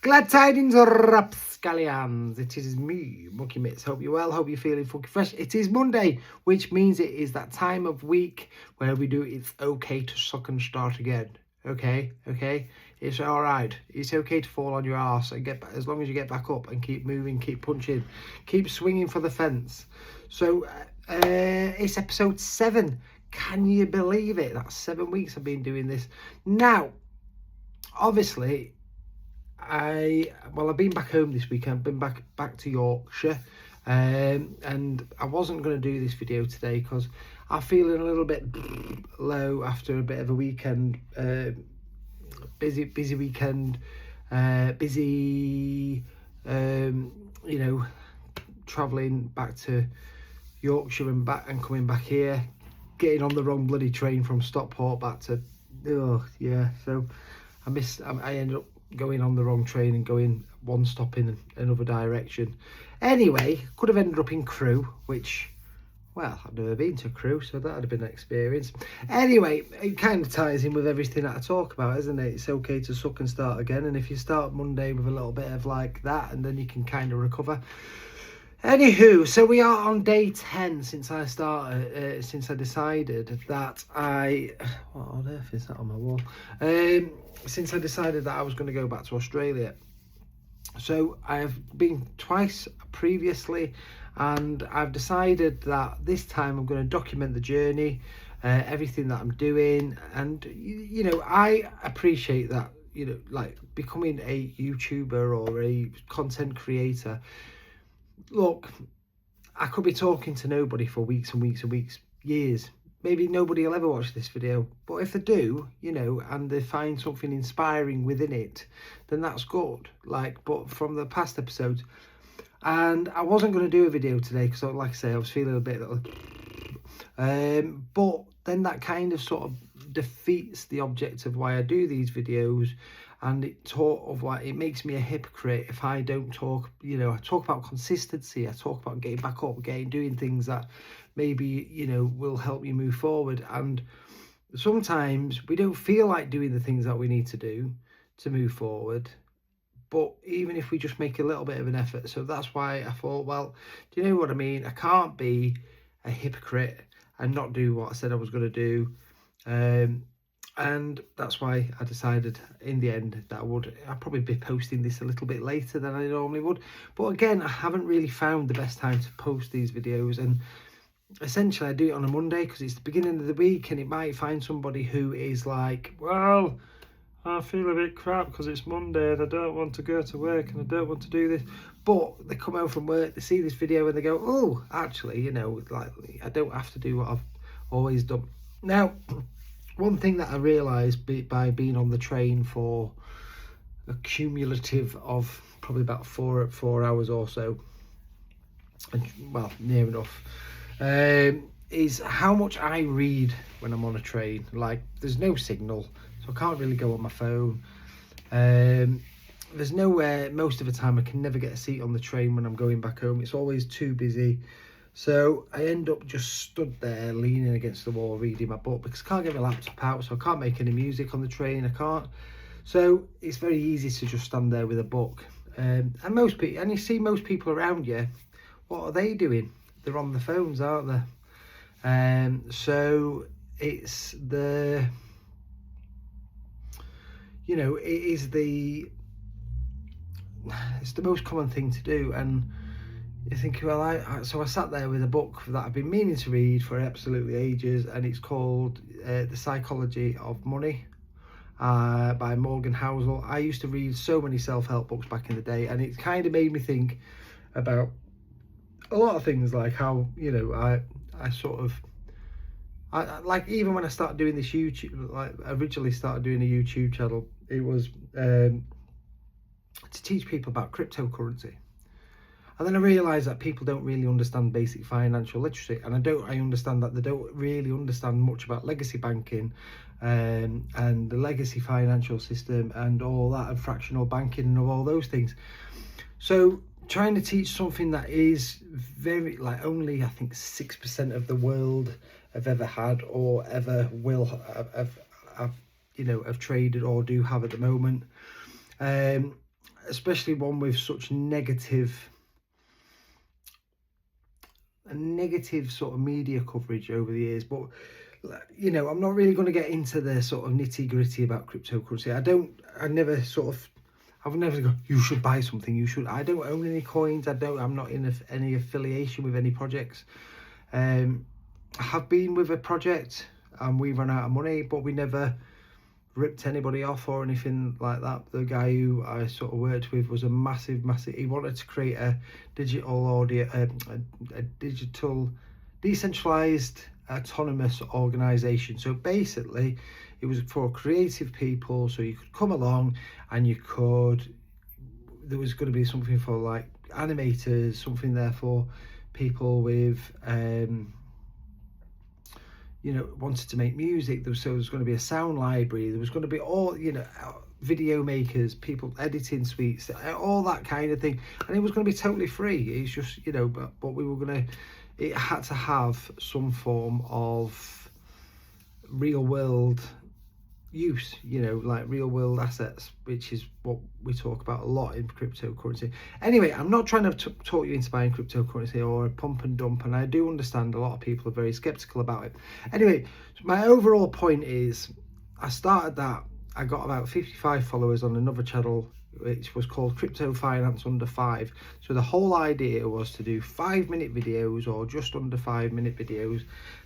Glad tidings, rapscallions. It is me, Monkey Mitts. Hope you're well. Hope you're feeling funky fresh. It is Monday, which means it is that time of week where we do It's Okay to Suck and Start Again. Okay? It's all right. It's okay to fall on your arse and get back, as long as you get back up and keep moving, keep punching, keep swinging for the fence. So it's episode 7. Can you believe it? That's 7 weeks I've been doing this. Now, obviously, I've been back home this weekend. I've been back to Yorkshire, and I wasn't going to do this video today because I'm feeling a little bit low after a bit of a weekend, busy weekend, travelling back to Yorkshire and back and coming back here, getting on the wrong bloody train from Stockport back to, so I ended up going on the wrong train and going one stop in another direction. Anyway, could have ended up in Crewe, which, well, I've never been to Crewe, so that would have been an experience. Anyway, it kind of ties in with everything that I talk about, isn't it? It's okay to suck and start again, and if you start Monday with a little bit of like that, and then you can kind of recover. Anywho, so we are on day 10 since I decided that what on earth is that on my wall? Since I decided that I was going to go back to Australia. So I've been twice previously, and I've decided that this time I'm going to document the journey, everything that I'm doing, and I appreciate that, like becoming a YouTuber or a content creator. Look, I could be talking to nobody for weeks and weeks and weeks, years. Maybe nobody will ever watch this video, but if they do, and they find something inspiring within it, then that's good. But from the past episodes, and I wasn't going to do a video today because, like I say, I was feeling a bit, but then that kind of sort of defeats the object of why I do these videos. And it makes me a hypocrite if I don't talk, I talk about consistency, I talk about getting back up, doing things that maybe, will help you move forward. And sometimes we don't feel like doing the things that we need to do to move forward. But even if we just make a little bit of an effort. So that's why I thought, well, do you know what I mean? I can't be a hypocrite and not do what I said I was going to do. And that's why I decided in the end that I'd probably be posting this a little bit later than I normally would. But again, I haven't really found the best time to post these videos, and essentially I do it on a Monday because it's the beginning of the week, and it might find somebody who is like, well, I feel a bit crap because it's Monday and I don't want to go to work and I don't want to do this. But they come home from work, they see this video and they go, oh, actually, I don't have to do what I've always done. Now, one thing that I realised by being on the train for a cumulative of probably about four hours or so, well, near enough, is how much I read when I'm on a train. There's no signal, so I can't really go on my phone. There's nowhere, most of the time I can never get a seat on the train when I'm going back home. It's always too busy. So I end up just stood there leaning against the wall reading my book because I can't get my laptop out, so I can't make any music on the train. I can't. So it's very easy to just stand there with a book. And you see most people around you, what are they doing? They're on the phones, aren't they? So it's the, it's the most common thing to do. And you think, well, so I sat there with a book that I've been meaning to read for absolutely ages, and it's called The Psychology of Money by Morgan Housel. I used to read so many self-help books back in the day, and it kind of made me think about a lot of things, like how, I even when I started doing this YouTube, originally started doing a YouTube channel, it was to teach people about cryptocurrency. And then I realised that people don't really understand basic financial literacy, and I understand that they don't really understand much about legacy banking, and the legacy financial system and all that, and fractional banking and all those things. So trying to teach something that is very, only I think 6% of the world have ever had or ever will have traded or do have at the moment. especially one with such a negative sort of media coverage over the years. But you know, I'm not really going to get into the sort of nitty gritty about cryptocurrency. I've never go, you should buy something, you should. I don't own any coins. I'm not in any affiliation with any projects. I have been with a project and we ran out of money, but we never ripped anybody off or anything like that. The guy who I sort of worked with was a massive, he wanted to create a digital audio, a digital decentralized autonomous organization. So basically it was for creative people, so you could come along and there was going to be something for like animators, something there for people with you know, wanted to make music. So there was going to be a sound library, there was going to be all, you know, video makers, people editing suites, all that kind of thing, and it was going to be totally free. It's just, you know, but we were going to, it had to have some form of real world use, you know, like real world assets, which is what we talk about a lot in cryptocurrency. Anyway, I'm not trying to talk you into buying cryptocurrency or a pump and dump, and I do understand a lot of people are very skeptical about it. Anyway, so my overall point is, I started that, I got about 55 followers on another channel which was called Crypto Finance Under 5. So the whole idea was to do 5-minute videos or just under 5-minute videos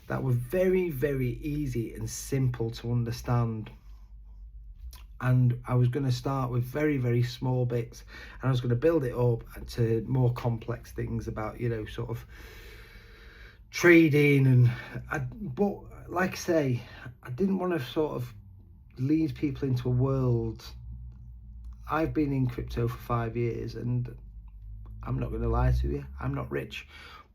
that were very, very easy and simple to understand. And I was going to start with very, very small bits, and I was going to build it up to more complex things about, you know, sort of trading. But like I say, I didn't want to sort of lead people into a world. I've been in crypto for 5 years, and I'm not going to lie to you, I'm not rich.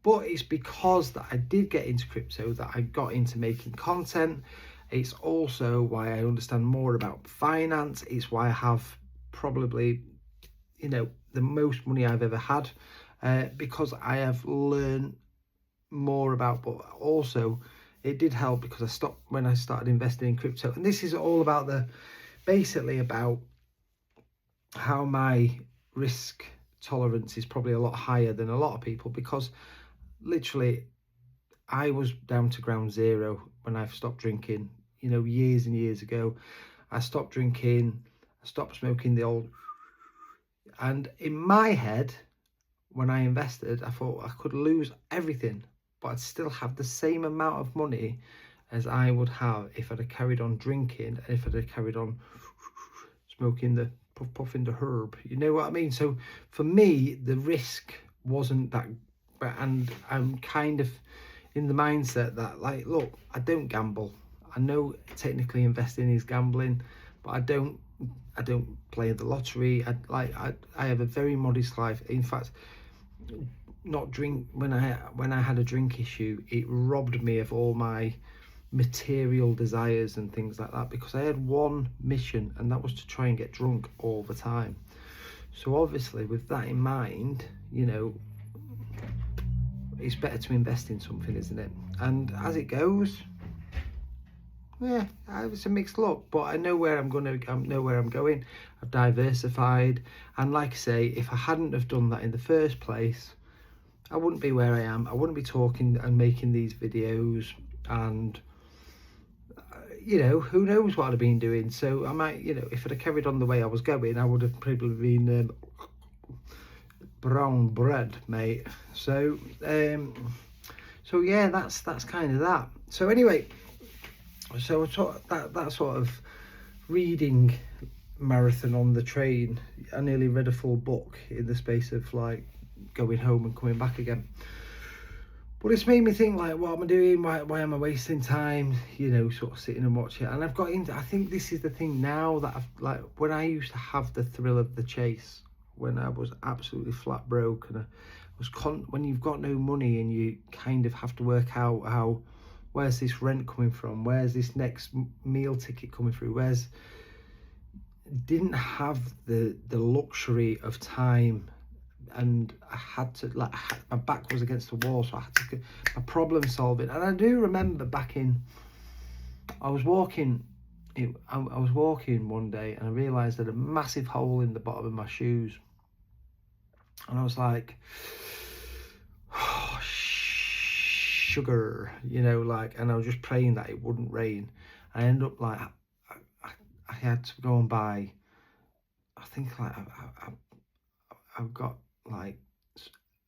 But it's because that I did get into crypto that I got into making content. It's also why I understand more about finance. It's why I have probably, you know, the most money I've ever had, because I have learned more about, but also it did help because I stopped when I started investing in crypto. And this is all about basically about how my risk tolerance is probably a lot higher than a lot of people, because literally I was down to ground zero when I stopped drinking, you know, years and years ago. I stopped drinking, I stopped smoking the old, and in my head when I invested, I thought I could lose everything, but I'd still have the same amount of money as I would have if I'd have carried on drinking, and if I'd have carried on smoking the puffing the herb, you know what I mean? So for me, the risk wasn't that, and I'm kind of in the mindset that, like, look, I don't gamble. I know technically investing is gambling, but I don't play the lottery. I have a very modest life. In fact, not drink, when I had a drink issue, it robbed me of all my material desires and things like that, because I had one mission, and that was to try and get drunk all the time. So obviously with that in mind, you know, it's better to invest in something, isn't it? And as it goes, yeah, it's a mixed look, but I know where I'm going. I've diversified, and like I say, if I hadn't have done that in the first place, I wouldn't be where I am. I wouldn't be talking and making these videos, and you know, who knows what I'd have been doing. So I might, you know, if I'd have carried on the way I was going, I would have probably been brown bread, mate. So so yeah, that's kind of that. So anyway, so that sort of reading marathon on the train, I nearly read a full book in the space of like going home and coming back again. But it's made me think, like, what am I doing? Why am I wasting time? You know, sort of sitting and watching it. And I've got into, I think this is the thing now that I've, like, when I used to have the thrill of the chase, when I was absolutely flat broke, and I was when you've got no money and you kind of have to work out how, where's this rent coming from? Where's this next meal ticket coming through? Didn't have the luxury of time, and I had to, like, my back was against the wall, so I had to my problem solving. And I do remember I was walking I was walking one day and I realised I had a massive hole in the bottom of my shoes. And I was like, oh, sugar, like, and I was just praying that it wouldn't rain. I ended up like, I had to go and buy, I think like, I've got like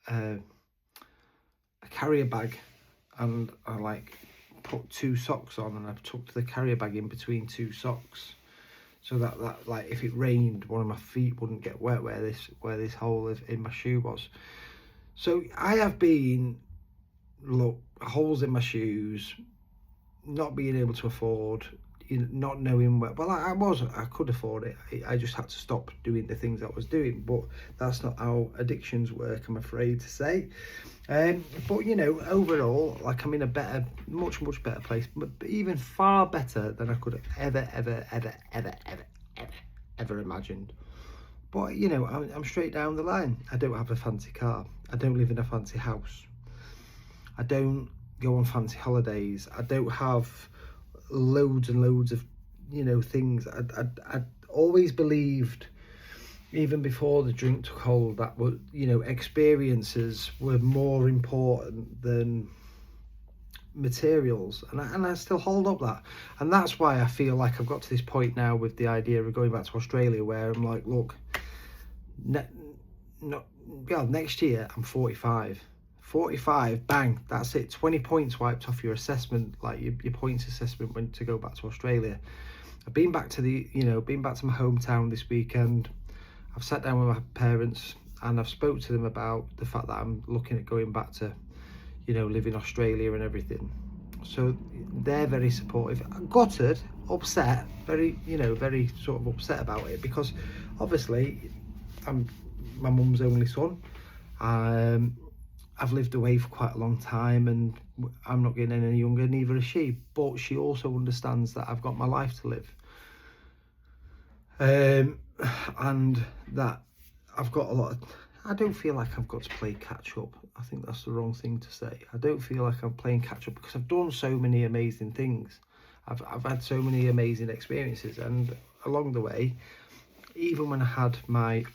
a carrier bag, and I like put 2 socks on, and I've tucked the carrier bag in between 2 socks, so that like if it rained, one of my feet wouldn't get wet where this hole in my shoe was. So I have been, look, holes in my shoes, not being able to afford, not knowing where. Well, I could afford it. I just had to stop doing the things I was doing. But that's not how addictions work, I'm afraid to say. But overall, like, I'm in a much better place, but even far better than I could have ever imagined. But I'm straight down the line. I don't have a fancy car. I don't live in a fancy house. I don't go on fancy holidays. I don't have loads and loads of things. I always believed, even before the drink took hold, that experiences were more important than materials, and I still hold up that. And that's why I feel like I've got to this point now with the idea of going back to Australia, where I'm like, look, next year I'm 45, bang, that's it, 20 points wiped off your assessment, like your points assessment, when to go back to Australia. I've been back to my hometown this weekend. I've sat down with my parents and I've spoke to them about the fact that I'm looking at going back to live in Australia and everything. So they're very supportive. Gutted, upset, very sort of upset about it, because obviously I'm my mum's only son. I've lived away for quite a long time, and I'm not getting any younger, neither is she. But she also understands that I've got my life to live, and that I've got a lot of, I don't feel like I've got to play catch up. I think that's the wrong thing to say. I don't feel like I'm playing catch up, because I've done so many amazing things. I've had so many amazing experiences, and along the way, even when I had my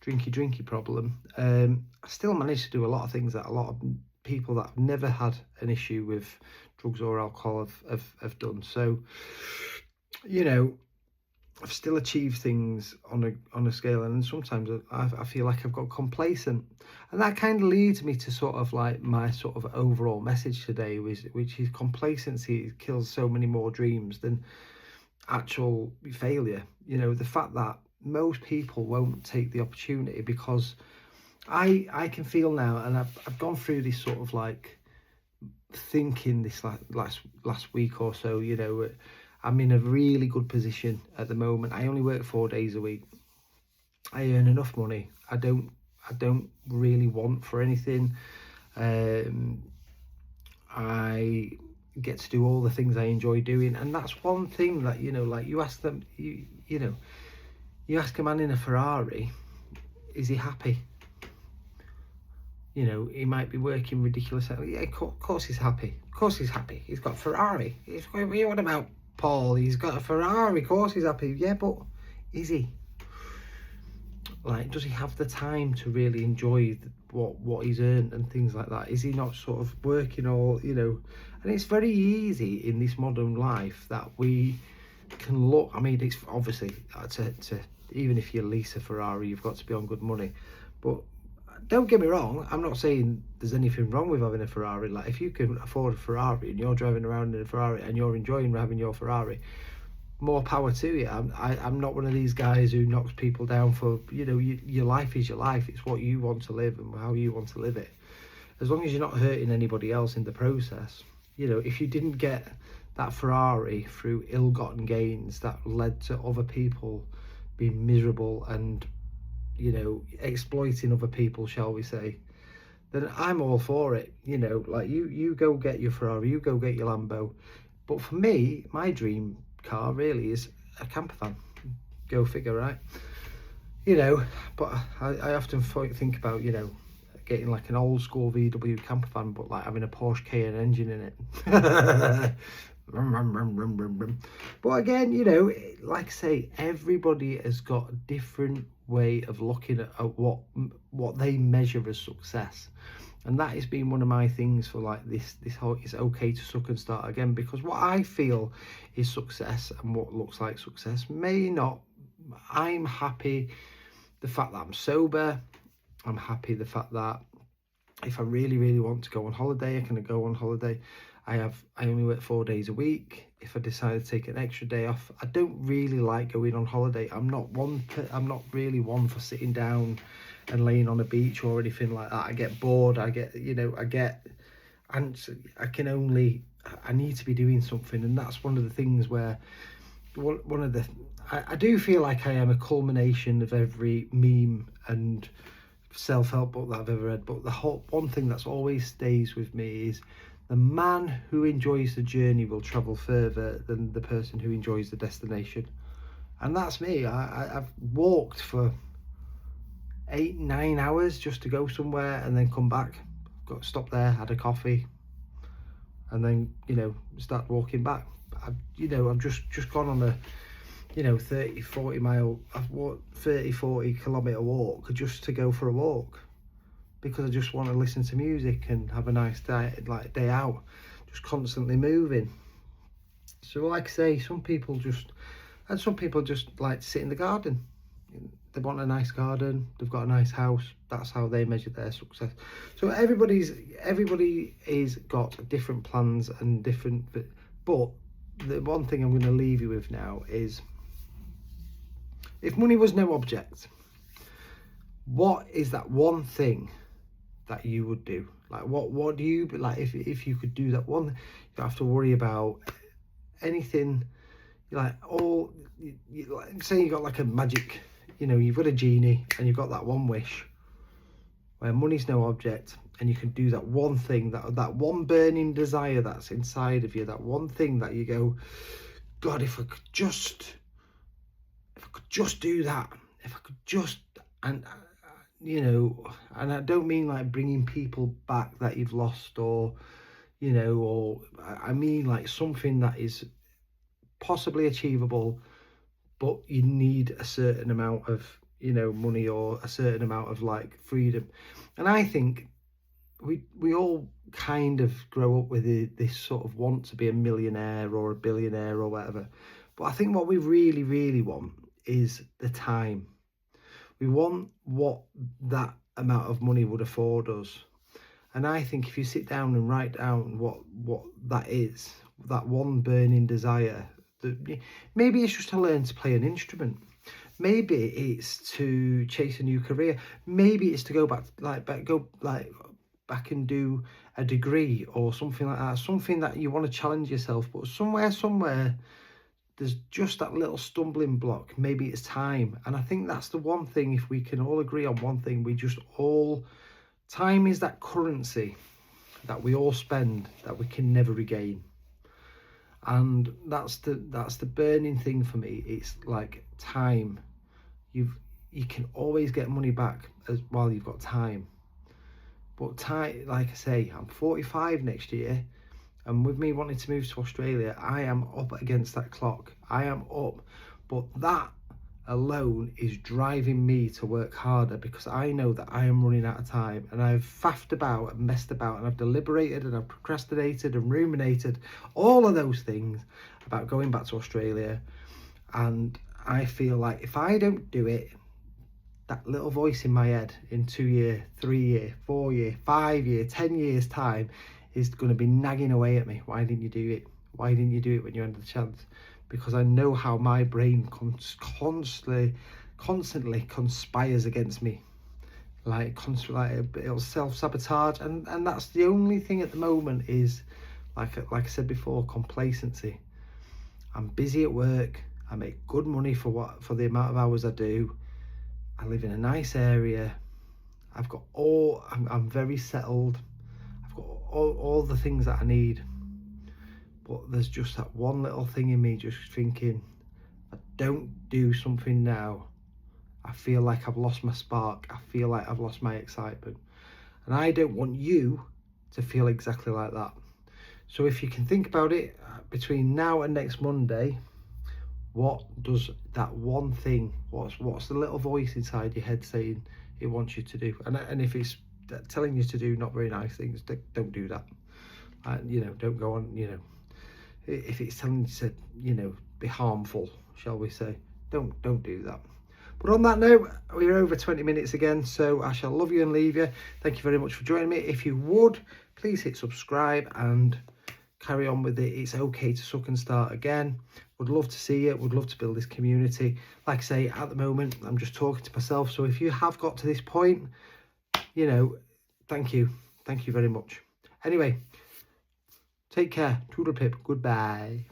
drinky problem, I still managed to do a lot of things that a lot of people that have never had an issue with drugs or alcohol have done. So I've still achieved things on a scale, and sometimes I feel like I've got complacent, and that kind of leads me to sort of like my sort of overall message today, which is complacency kills so many more dreams than actual failure. The fact that most people won't take the opportunity, because I can feel now, and I've gone through this sort of like thinking this last week or so. I'm in a really good position at the moment. I only work 4 days a week. I earn enough money. I don't really want for anything. I get to do all the things I enjoy doing, and that's one thing that like you ask them, you ask a man in a Ferrari, is he happy? He might be working ridiculous. Yeah, of course he's happy. Of course he's happy. He's got a Ferrari. What about Paul? He's got a Ferrari. Of course he's happy. Yeah, but is he? Like, does he have the time to really enjoy what he's earned and things like that? Is he not sort of working all, And it's very easy in this modern life that we can look. I mean, it's obviously to even if you lease a Ferrari, you've got to be on good money. But don't get me wrong, I'm not saying there's anything wrong with having a Ferrari. Like, if you can afford a Ferrari and you're driving around in a Ferrari and you're enjoying having your Ferrari, more power to you. I'm not one of these guys who knocks people down for, your life is your life. It's what you want to live and how you want to live it. As long as you're not hurting anybody else in the process. If you didn't get that Ferrari through ill-gotten gains that led to other people being miserable and exploiting other people, shall we say, then I'm all for it. Like, you go get your Ferrari, you go get your Lambo. But for me, my dream car really is a camper van. Go figure, right? But I often think about getting like an old school VW camper van, but like having a Porsche Cayenne engine in it. But again, you know, like I say, everybody has got a different way of looking at what they measure as success. And that has been one of my things for like this whole it's okay to suck and start again, because what I feel is success and what looks like success may not. I'm happy the fact that I'm sober. I'm happy the fact that if I really, really want to go on holiday, I can go on holiday. I only work 4 days a week. If I decide to take an extra day off, I don't really like going on holiday. I'm not really one for sitting down and laying on a beach or anything like that. I get bored. I need to be doing something, and that's one of the things where I do feel like I am a culmination of every meme and self-help book that I've ever read, but the whole one thing that's always stays with me is the man who enjoys the journey will travel further than the person who enjoys the destination. And that's me. I've walked for 8-9 hours just to go somewhere and then come back, got stopped there, had a coffee, and then start walking back. I've just gone on a 30-40 mile, I've walked 30-40 kilometre walk just to go for a walk, because I just want to listen to music and have a nice day out, just constantly moving. So like I say, some people just like to sit in the garden. They want a nice garden, they've got a nice house, that's how they measure their success. So everybody is got different plans and different, but the one thing I'm going to leave you with now is, if money was no object, what is that one thing that you would do? Like what do you like if you could do that one? You don't have to worry about anything. Like say you got like a magic, you've got a genie and you've got that one wish where money's no object, and you can do that one thing, that one burning desire that's inside of you, that one thing that you go, God, if I could just do that, if I could just, and and I don't mean like bringing people back that you've lost, or I mean like something that is possibly achievable, but you need a certain amount of money or a certain amount of like freedom. And I think we all kind of grow up with this sort of want to be a millionaire or a billionaire or whatever, but I think what we really, really want is the time. We want what that amount of money would afford us. And I think if you sit down and write down what that is, that one burning desire, maybe it's just to learn to play an instrument, maybe it's to chase a new career, maybe it's to go back and do a degree or something like that, something that you want to challenge yourself, but somewhere there's just that little stumbling block. Maybe it's time. And I think that's the one thing, if we can all agree on one thing, time is that currency that we all spend that we can never regain. And that's the burning thing for me. It's like time. You can always get money back while you've got time. But time, like I say, I'm 45 next year. And with me wanting to move to Australia, I am up against that clock. I am up. But that alone is driving me to work harder, because I know that I am running out of time. And I've faffed about and messed about, and I've deliberated and I've procrastinated and ruminated, all of those things about going back to Australia. And I feel like if I don't do it, that little voice in my head in 2 year, 3 year, 4 year, 5 year, 10 years time is going to be nagging away at me. Why didn't you do it? Why didn't you do it when you had the chance? Because I know how my brain constantly conspires against me. It'll self-sabotage, and that's the only thing at the moment is, like I said before, complacency. I'm busy at work. I make good money for the amount of hours I do. I live in a nice area. I'm very settled. I've got all the things that I need. But there's just that one little thing in me just thinking, if I don't do something now, I feel like I've lost my spark. I feel like I've lost my excitement. And I don't want you to feel exactly like that. So if you can think about it, between now and next Monday, what does that one thing, what's the little voice inside your head saying it wants you to do? And if it's telling you to do not very nice things, don't do that. You know, don't go on, you know, if it's telling you to, you know, be harmful, shall we say, don't do that. But on that note, we're over 20 minutes again, so I shall love you and leave you. Thank you very much for joining me. If you would, please hit subscribe and carry on with it. It's okay to suck and start again. Would love to see it. Would love to build this community. Like I say, at the moment, I'm just talking to myself. So if you have got to this point, you know, thank you. Thank you very much. Anyway, take care. Toodle pip. Goodbye.